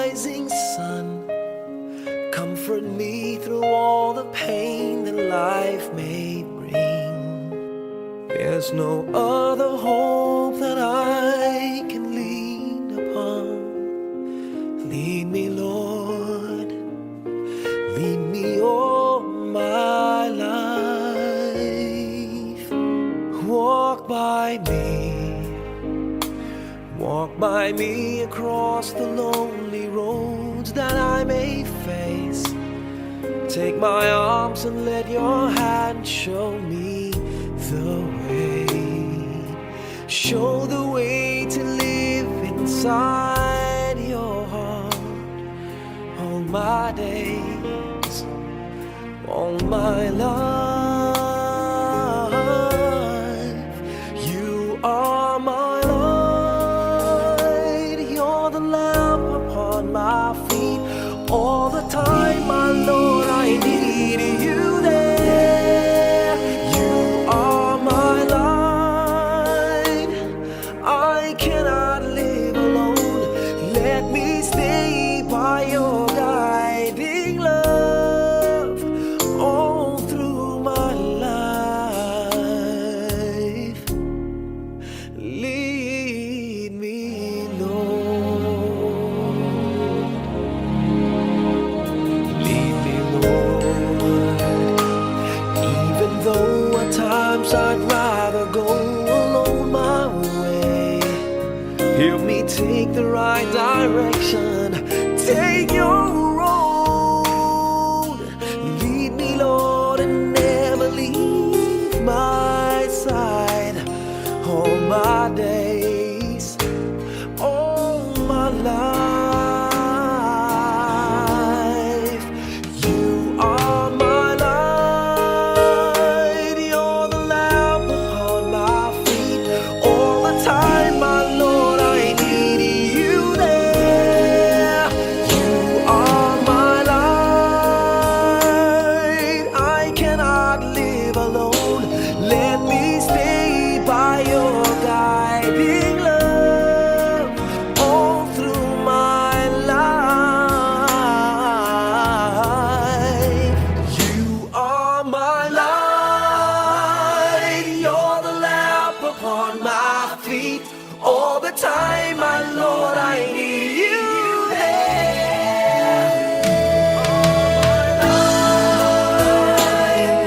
rising sun. Comfort me through all the pain that life may bring. There's no other hope that I can lean upon. Lead me, Lord, lead me all my life. Walk by me across the lonely roads that I may face. Take my arms and let your hand show me the way. Show the way to live inside your heart all my days, all my life. You are my light, you're the lamp upon my feet. All the time, my Lord, I need you there. You are my light, I cannot live alone. Let me stay by your guiding love all through my life. Lead me, Lord. Lead me, Lord. Even though at times I'd rather go alone my way, help me take the right direction. Take your road. Lead me, Lord, and never leave my side. All my days, all my life. You are my light, you're the lamp upon my feet. All the time, my Lord, I need you there. You are my light, I cannot live alone. Let me stay by your guiding love all through my life. You are my light, you're the lamp upon my feet. All the time, my Lord, I need you there.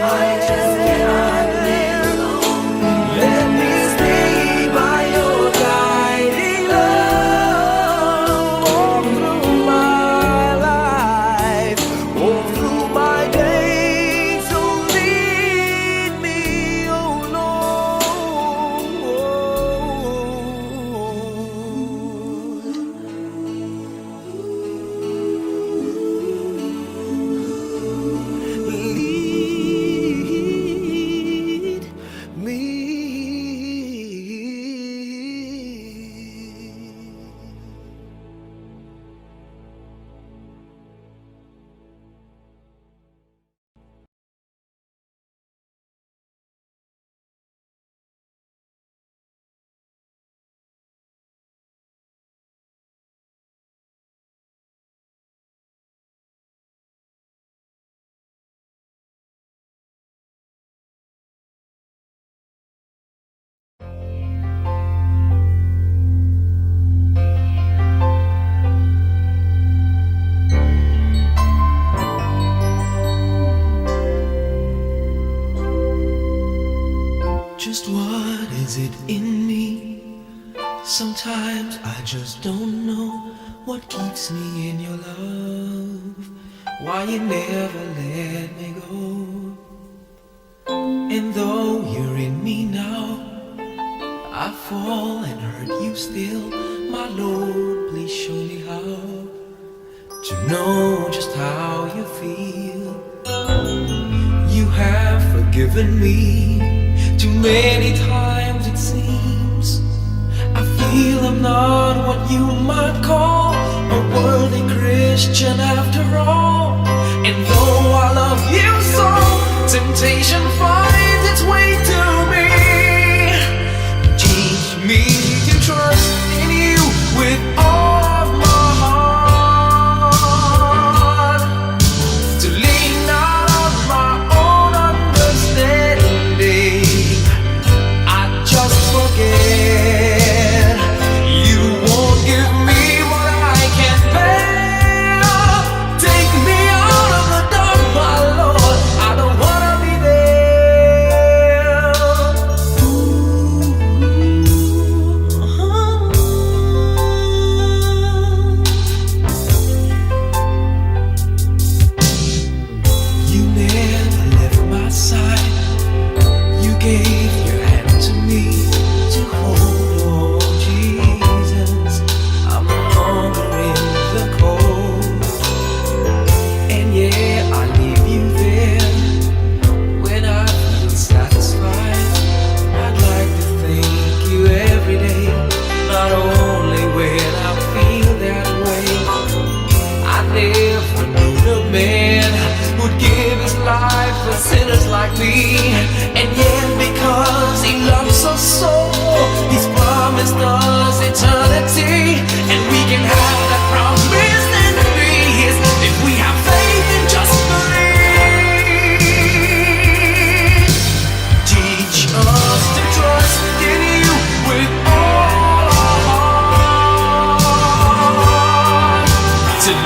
I just cannot live alone. Let me stay by your guiding love all through my life, all through my days. So lead me, oh Lord. Lead me. Just what is it in me? Sometimes I just don't know what keeps me in your love. Why you never let me go. And though you're in me now, I fall and hurt you still. My Lord, please show me how to know just how you feel. You have forgiven me too many times, it seems. I feel I'm not what you might call a worthy Christian after all. And though I love you so, temptation finds its way to me. Teach me to trust in you with all of my heart.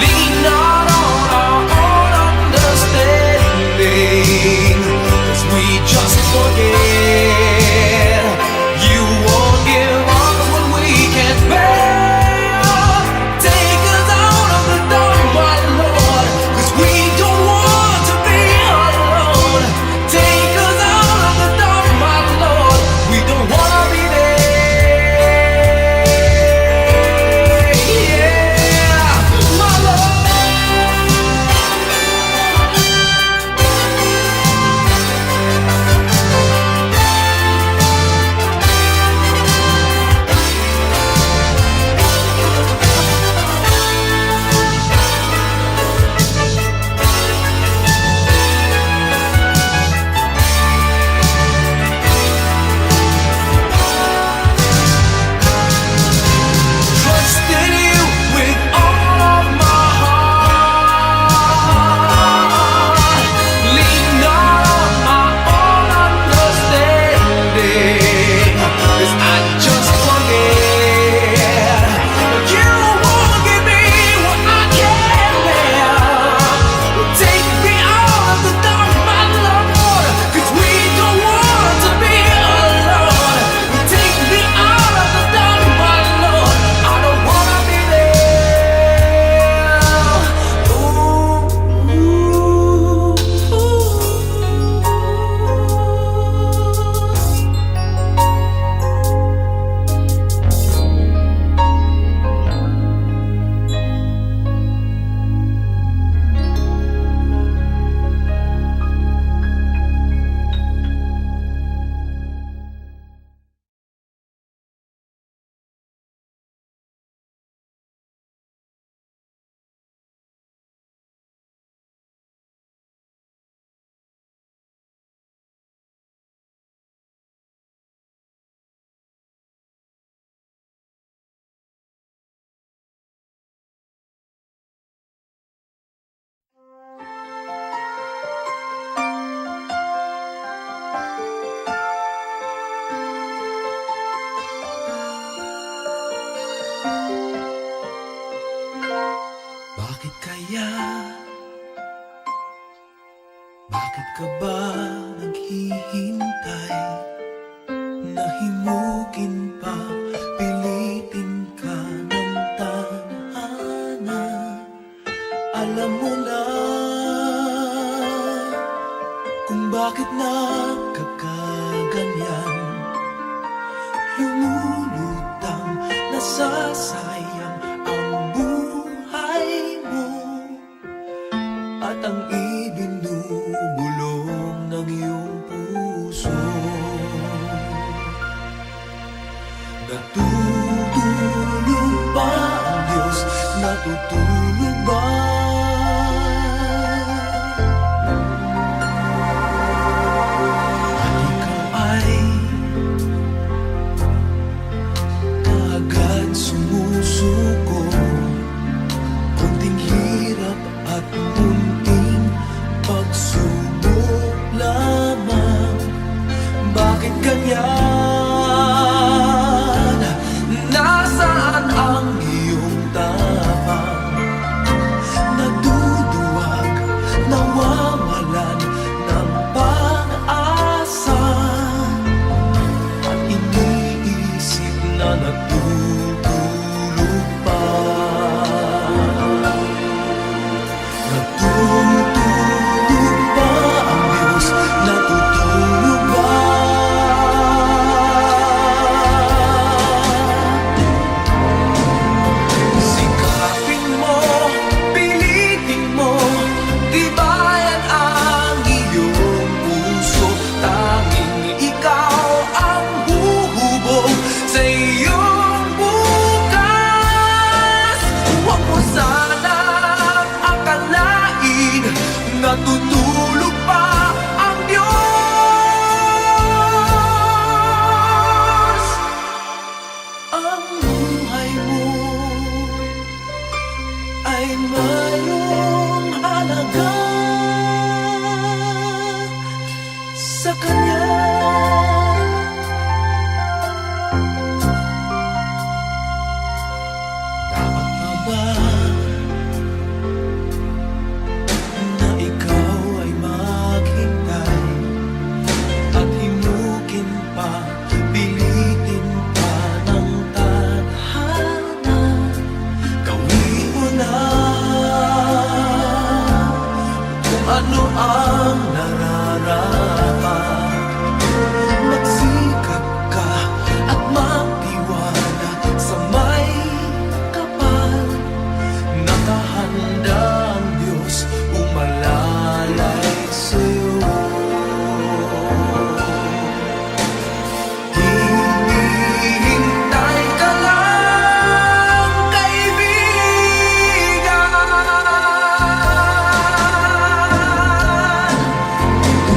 Lean not on our own understanding, 'cause we just forget. You won't give us what we can't bear. Take us out of the dark, my Lord, 'cause we don't want to be alone. Take us out of the dark, my Lord, we don't wanna be there. Yeah, my Lord. Trust in you with all of my heart. Lean not on my own understanding, 'cause I just forget. You won't give me what I can't bear. Take me out of the dark, my Lord, 'cause we don't want to be alone. Take me out of the dark, my Lord, I don't wanna be there. Ooh, ooh, ooh. Bakit kaya? Bakit ka ba naghihintay? Nahimukin pa, pilitin ka ng tadhana. Alam mo na kung bakit nagkakaganyan. Lumulutang, nasasayang ang buhay mo, at ang ibinubulong ng iyong puso. Natutulog ba ang Diyos? Natutulog ba? At ikaw ay kaagad sumusuko. Kunting hirap at munting pagsubok lamang. Bakit ganyan? Nasaan ang iyong tapang? Naduduwag, nawawalan ng pag-asa, at iniisip na natutulog pa. Natutulog ba ang Diyos? Natutulog ba? Sikapin mo, pilitin mo, tibayan ang iyong puso. Tanging ikaw ang huhubog sa iyong bukas. Huwag mo sanang akalain natutulog pa ang Diyos. Ang buhay mo ay mayroong halaga sa Kanya. Dapat pa ba ano ang nararapat. Magsikap ka at magtiwala sa may kapal. Nakahanda ang Diyos umalalay sa'yo. Hinihintay ka lang, kaibigan.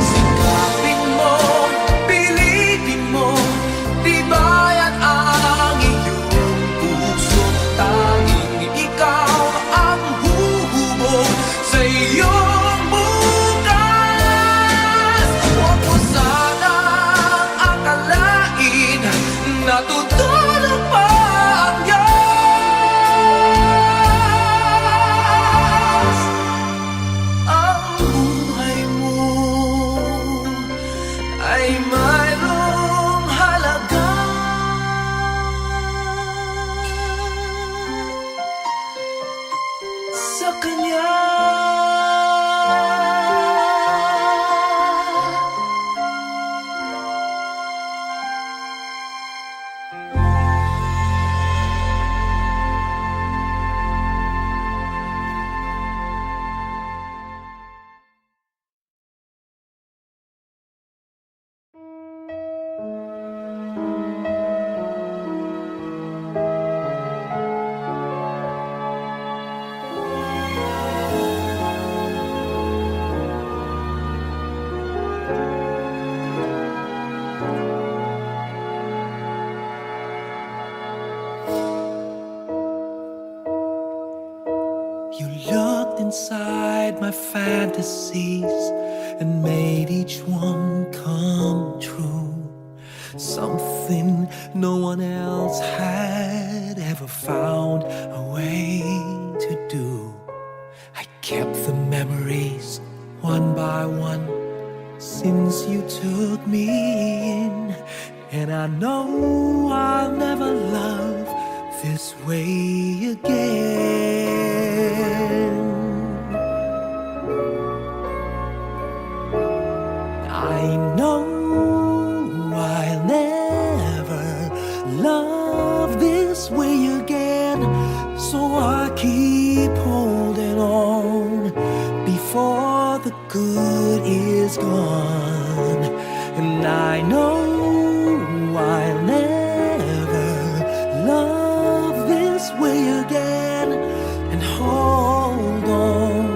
Sikapin mo, pilitin mo, tibayan ang iyong puso. Tanging ikaw ang huhubog sa iyong bukas. Huwag mo sanang akalain na tutulog pa ang Diyos. Ang buhay mo ay mayroong halaga sa Kanya. You looked inside my fantasies and made each one come true. Something no one else had ever found a way to do. I kept the memories one by one since you took me in, and I know I'll never love this way again. I know I'll never love this way again, so I keep holding on before the good is gone. And I know I'll never love this way again, and hold on,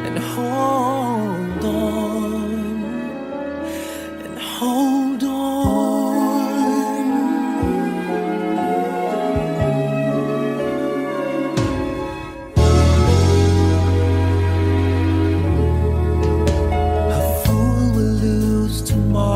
and hold on, and hold on. A fool will lose tomorrow,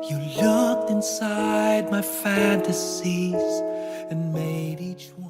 You looked inside my fantasies and made each one.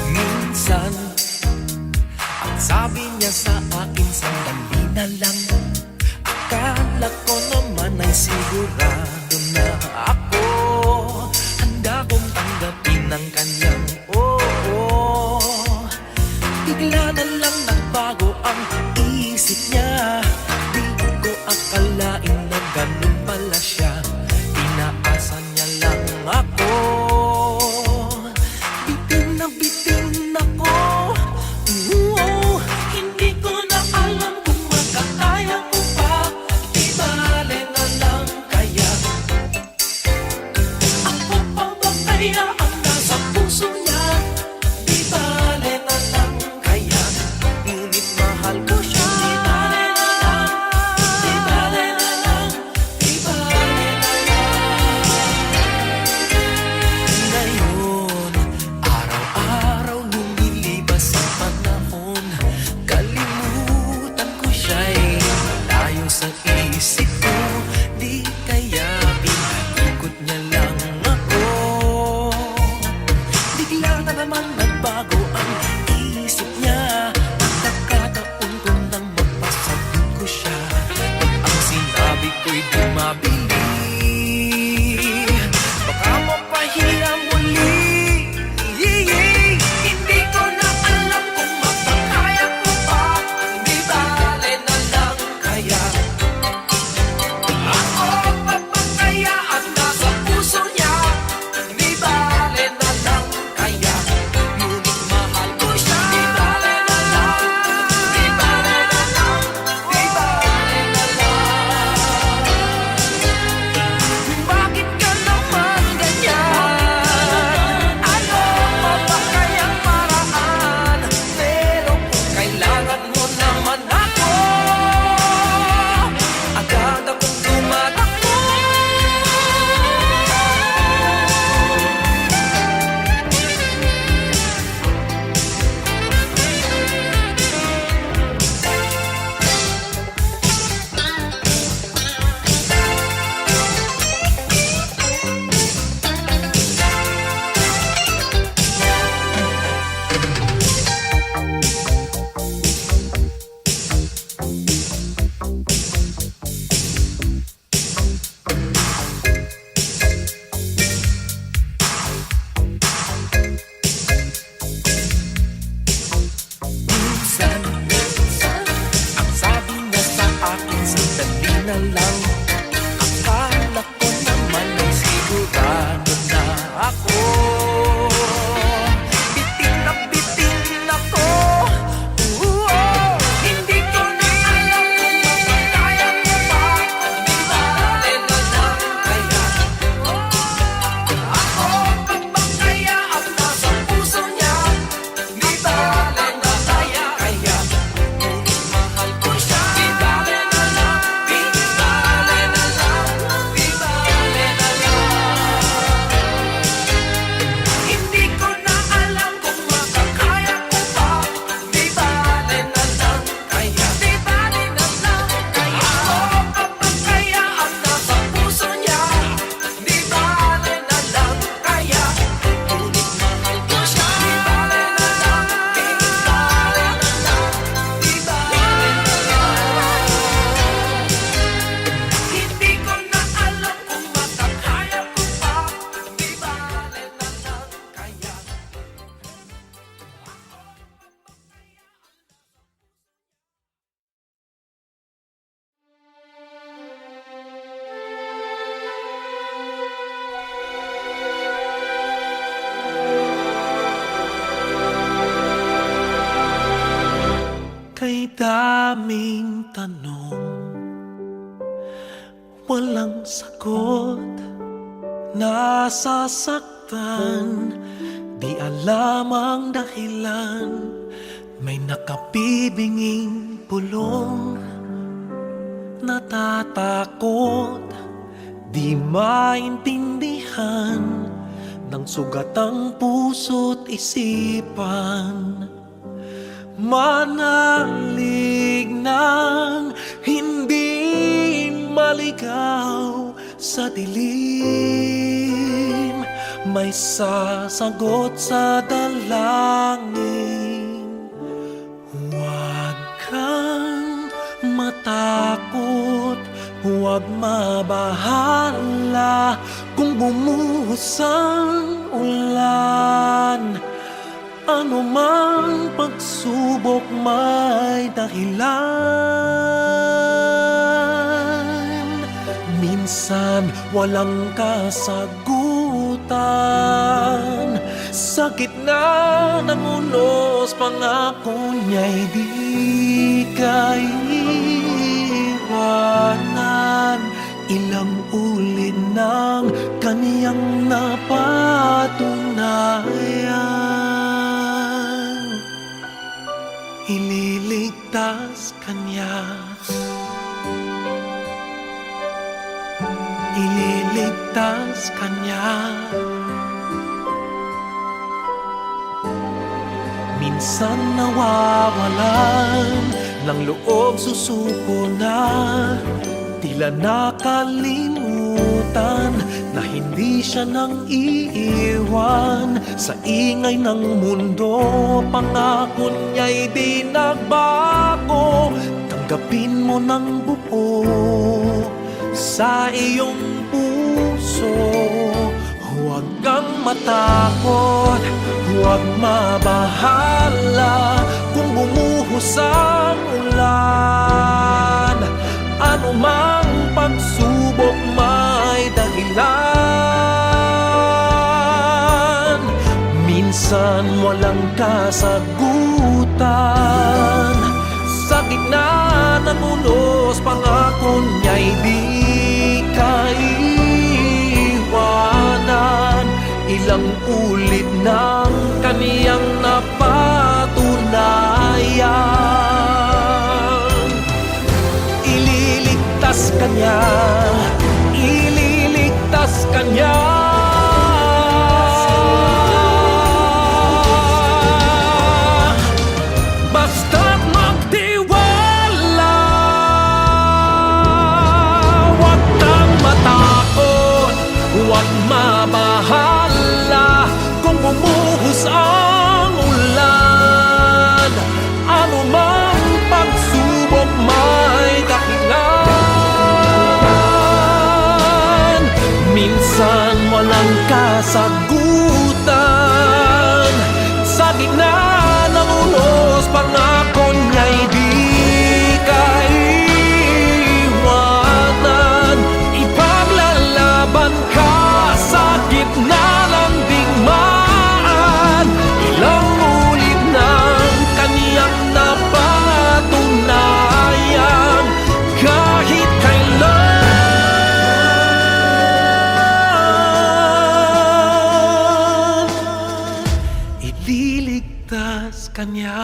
Minsan, ang sabi niya sa akin, sandali na lang. Akala ko naman ay sigurado na ako. Handa kong tanggapin ang kanyang oo. Bigla na lang nagbago ang isip niya. Di ko akalain na ganun pala siya. Inaasa niya lang ako. Bitin ako. Hindi ko na alam kung makakaya ko pa. Di bale na lang kaya. Ako pa ba kaya ang nasa puso niya? Di bale na lang kaya. Ngunit mahal ko siya. Di bale na lang. Di bale na lang. Di bale na lang. Ngayon, araw-araw lumilibas ang panahon. Kalimutan ko siya'y malayo sa isip ko. Di kaya pinag-ikot niya lang ako. Bigla na naman nagbago ang isip niya. Nagkataon ko nang mapasagot ko siya. Ang sinabi ko'y di mabili. Baka mapahiya muli. Hindi ko na alam kung makakaya ko pa. Di bale na lang kaya. Ako pa ba kaya ang nasa puso niya? Di bale na lang kaya. Ngunit daming tanong, walang sagot. Nasasaktan, di alam ang dahilan. May nakabibinging pulong, natatakot, di maintindihan ng sugat ang puso't isipan. Manalig ng hindi maligaw sa dilim, may sasagot sa dalangin. Huwag kang matakot, huwag mabahala kung bumuhos ang ulan. Ano mang pagsubok may dahilan. Minsan walang kasagutan, sa gitna ng unos pangako niya'y di kaiwanan. Ilang ulit ng kaniyang napatunayan, ililigtas kanya, ililigtas kanya. Minsan nawawalan ng loob, susuko na, tila nakalimutan na hindi siya nang iiwan. Sa ingay ng mundo, pangako niya'y di nagbago. Tanggapin mo ng buo sa iyong puso. Huwag kang matakot, huwag mabahala kung bumuhos ang ulan. Ano mang pagsubok may dahilan. Minsan walang kasagutan, sa gitna ng unos pangako niya'y di kaiwanan. Ilang ulit ng kaniyang napatunayan, ililigtas kanya, ililigtas kanya. Basta't magtiwala, huwag kang matakot, huwag mabahala kung bumuhos ang ulan. Ano mang pagsubok may dahilan. Minsan walang kasagutan, sa gitna ng unos pangako niya'y di kaiwanan. Ipaglalaban ka sa gitna ng digmaan. Ilang ulit ng kaniyang napatunayan, kahit kailan ililigtas kanya.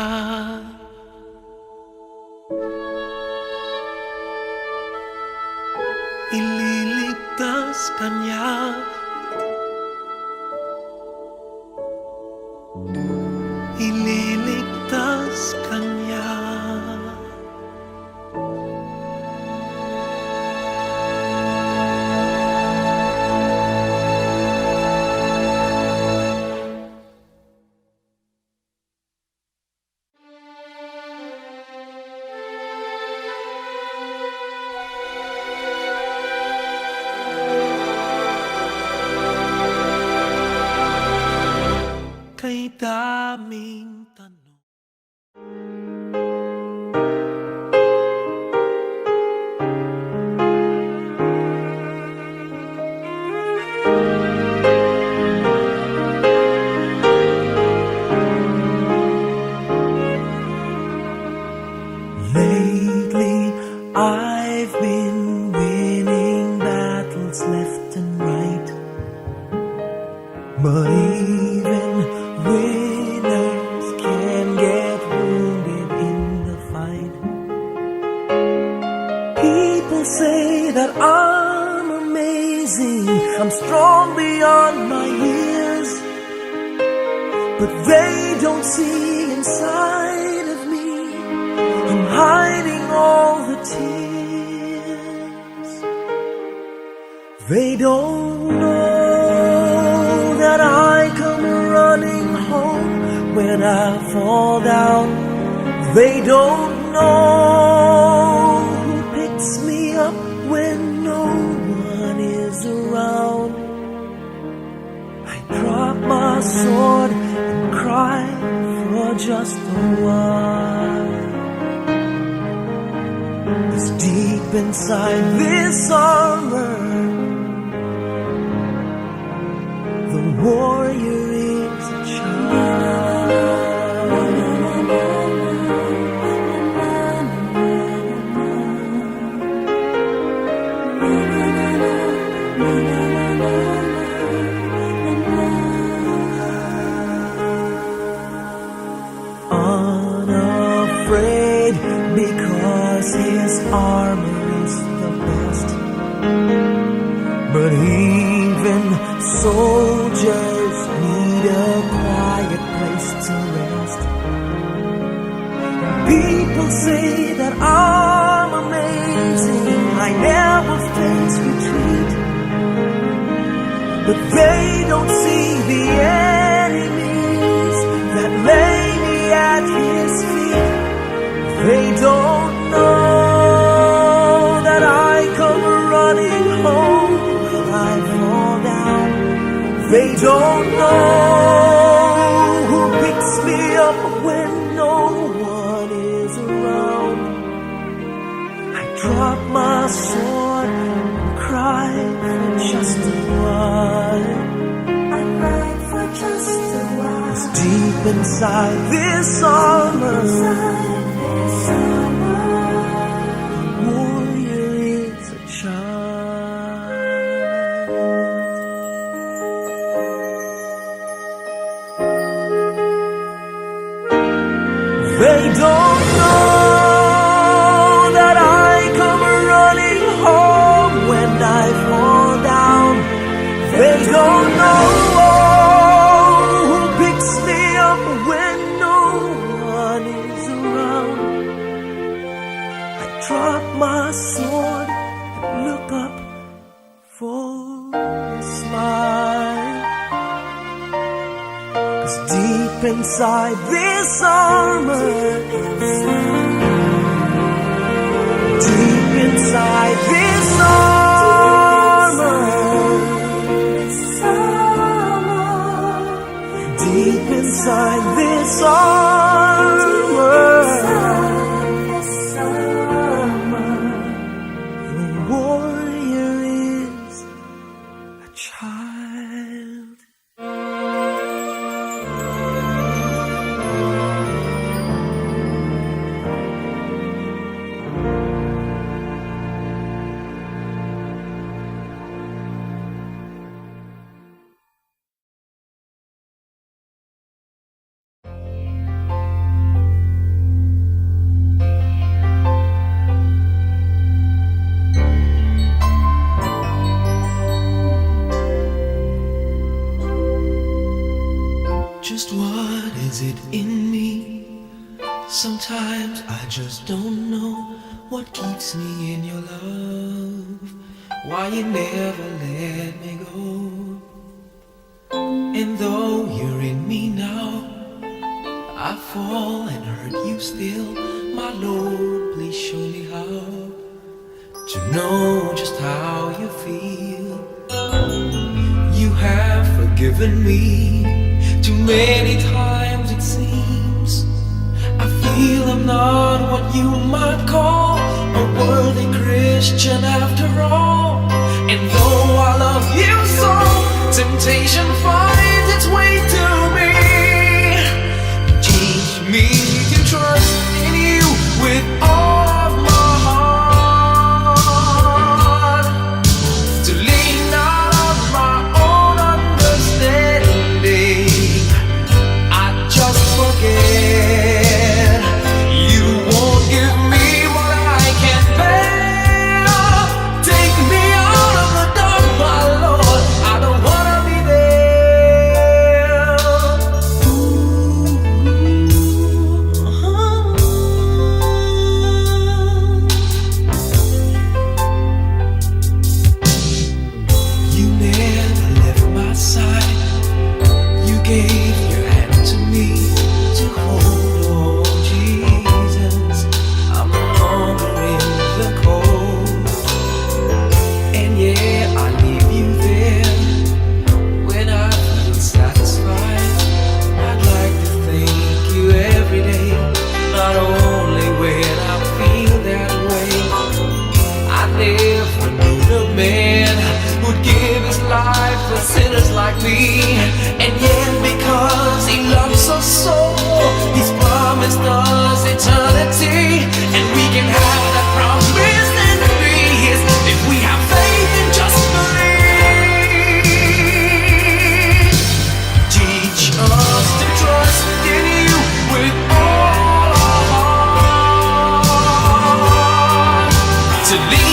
Ililigtas kanya, ililigtas kanya. Kay daming tanong, may but they don't see inside of me. I'm hiding all the tears. They don't know that I come running home when I fall down. They don't know who picks me up when no one is around. I drop my sword and cry for just a while. 'Cause deep inside this armor, the warrior is a child. Unafraid because his armor is the best. But even soldiers need a quiet place to rest. People say that I'm amazing, I never face retreat. But they don't see the enemies that lay me at his feet. They don't know that I come running home when I fall down. They don't know who picks me up when no one is around. I drop my sword and cry for just a while. I cry for just a while. 'Cause deep inside this armor, the warrior is a child. They don't know that I come running home when I fall down. They don't know who picks me up when no one is around. I drop my sword and look up for a smile. 'Cause deep inside this armor, deep inside this armor, deep inside this armor, the warrior is a child. Just what is it in me? Sometimes I just don't know what keeps me in your love. Why you never let me go. And though you're in me now, I fall and hurt you still. My Lord, please show me how to know just how you feel. You have forgiven me too many times, it seems. I feel I'm not what you might call a worthy Christian after all. And though I love you so, temptation finds its way to me. Teach me to trust in you with all of my heart, to lean not on my own understanding. I just forget. You won't give me what I can't bear. Take me out of the dark, my Lord. I don't wanna be there. to leave.